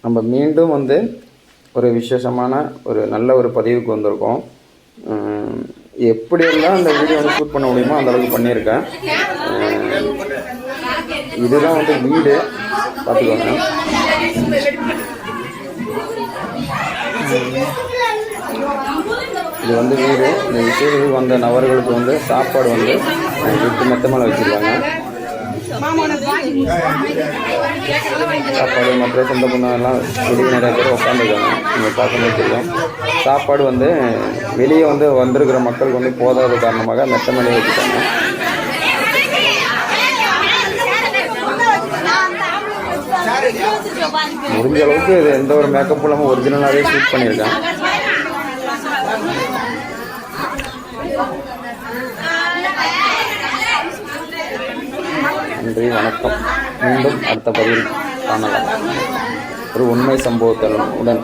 நம்ம மீண்டும் வந்து ஒரு விசேஷமான ஒரு நல்ல ஒரு பதிவுக்கு வந்திருக்கோம். எப்படியெல்லாம் அந்த வீடியோ வந்து ஷூட் பண்ண முடியுமோ அந்தளவுக்கு பண்ணியிருக்கேன். இதுதான் வந்து வீடு பார்த்துக்கோங்க. இது வந்து வீடு. இந்த விசேஷத்துக்கு வந்த நபர்களுக்கு வந்து சாப்பாடு வந்து விட்டு மெத்த மேலே வச்சுருக்காங்க. சாப்பாடு மற்ற சொந்த பொண்ணெல்லாம் வெளியே நிறைய பேர் உட்காந்துருக்காங்க. நீங்கள் பார்க்க வச்சுருக்கோம். சாப்பாடு வந்து வெளியே வந்து வந்திருக்கிற மக்களுக்கு வந்து போதாத காரணமாக மெத்த மேலே வச்சுட்டாங்க. முடிஞ்ச அளவுக்கு இது எந்த ஒரு மேக்கப்பும் இல்லாமல் ஒரிஜினலாகவே ஷூட் பண்ணியிருக்கேன். நன்றி, வணக்கம். மீண்டும் அடுத்த பதிவில் காணலாம் ஒரு உண்மை சம்பவத்துடன்.